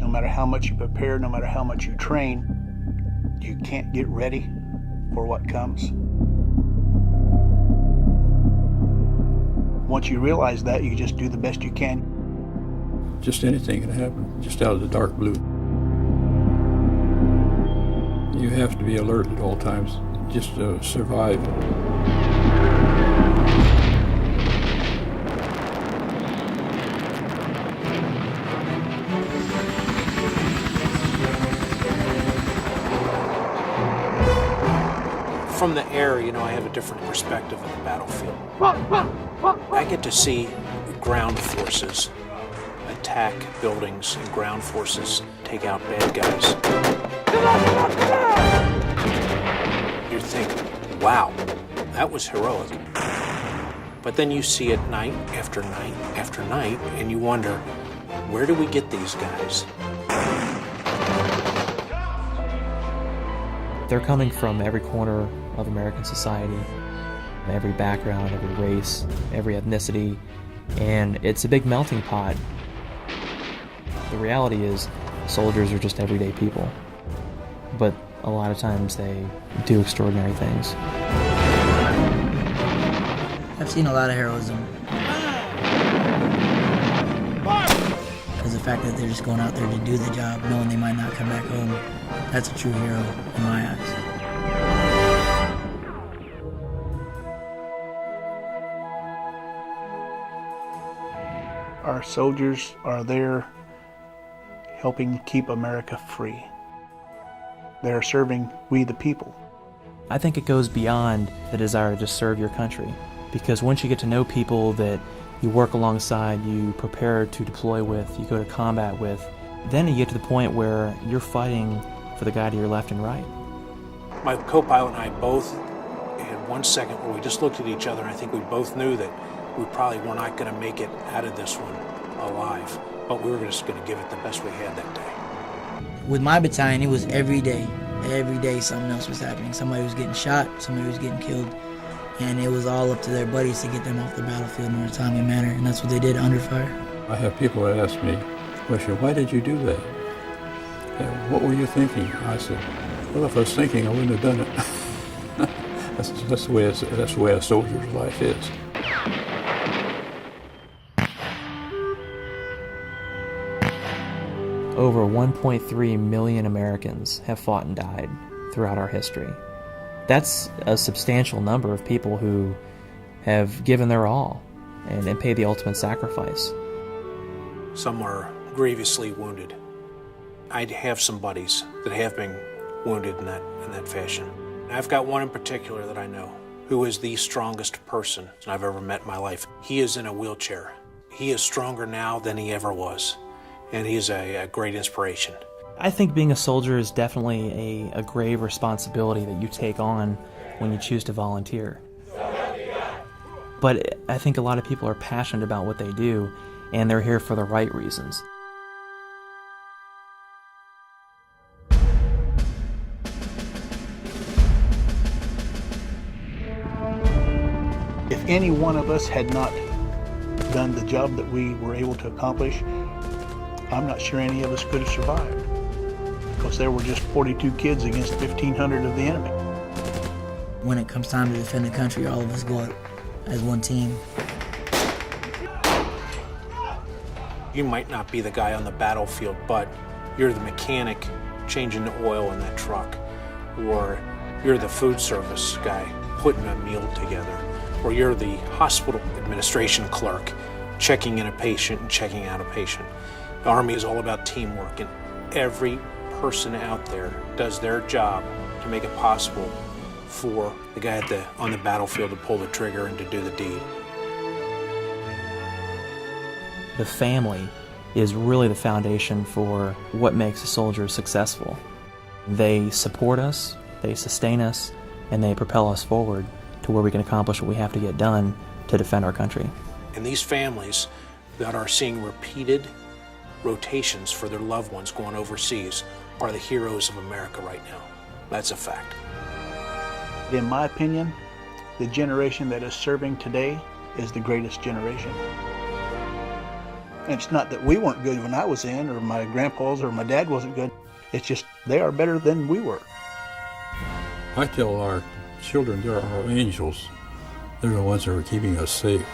no matter how much you prepare, no matter how much you train, you can't get ready for what comes. Once you realize that, you just do the best you can. Just anything can happen, just out of the dark blue. You have to be alert at all times, just to survive. From the air, I have a different perspective of the battlefield. I get to see ground forces attack buildings and ground forces take out bad guys. You think, wow, that was heroic. But then you see it night after night after night, and you wonder, where do we get these guys? They're coming from every corner of American society, every background, every race, every ethnicity, and it's a big melting pot. The reality is, soldiers are just everyday people, but a lot of times they do extraordinary things. I've seen a lot of heroism. There's the fact that they're just going out there to do the job, knowing they might not come back home. That's a true hero in my eyes. Our soldiers are there helping keep America free. They're serving we the people. I think it goes beyond the desire to just serve your country, because once you get to know people that you work alongside, you prepare to deploy with, you go to combat with, then you get to the point where you're fighting for the guy to your left and right. My co-pilot and I both had 1 second where we just looked at each other, and I think we both knew that we probably were not going to make it out of this one alive, but we were just going to give it the best we had that day. With my battalion, it was every day something else was happening. Somebody was getting shot, somebody was getting killed, and it was all up to their buddies to get them off the battlefield in a timely manner, and that's what they did under fire. I have people that ask me, question, why did you do that? What were you thinking? I said, well, if I was thinking, I wouldn't have done it. that's the way a soldier's life is. Over 1.3 million Americans have fought and died throughout our history. That's a substantial number of people who have given their all and paid the ultimate sacrifice. Some are grievously wounded. I have some buddies that have been wounded in that fashion. I've got one in particular that I know who is the strongest person I've ever met in my life. He is in a wheelchair. He is stronger now than he ever was, and he is a great inspiration. I think being a soldier is definitely a grave responsibility that you take on when you choose to volunteer. But I think a lot of people are passionate about what they do, and they're here for the right reasons. If any one of us had not done the job that we were able to accomplish, I'm not sure any of us could have survived, because there were just 42 kids against 1,500 of the enemy. When it comes time to defend the country, all of us go out as one team. You might not be the guy on the battlefield, but you're the mechanic changing the oil in that truck, or you're the food service guy putting a meal together, or you're the hospital administration clerk checking in a patient and checking out a patient. The Army is all about teamwork, and every person out there does their job to make it possible for the guy on the battlefield to pull the trigger and to do the deed. The family is really the foundation for what makes a soldier successful. They support us, they sustain us, and they propel us forward to where we can accomplish what we have to get done to defend our country. And these families that are seeing repeated rotations for their loved ones going overseas are the heroes of America right now. That's a fact. In my opinion, the generation that is serving today is the greatest generation. And it's not that we weren't good when I was in, or my grandpa's, or my dad wasn't good. It's just they are better than we were. I tell our children they're our angels. They're the ones that are keeping us safe.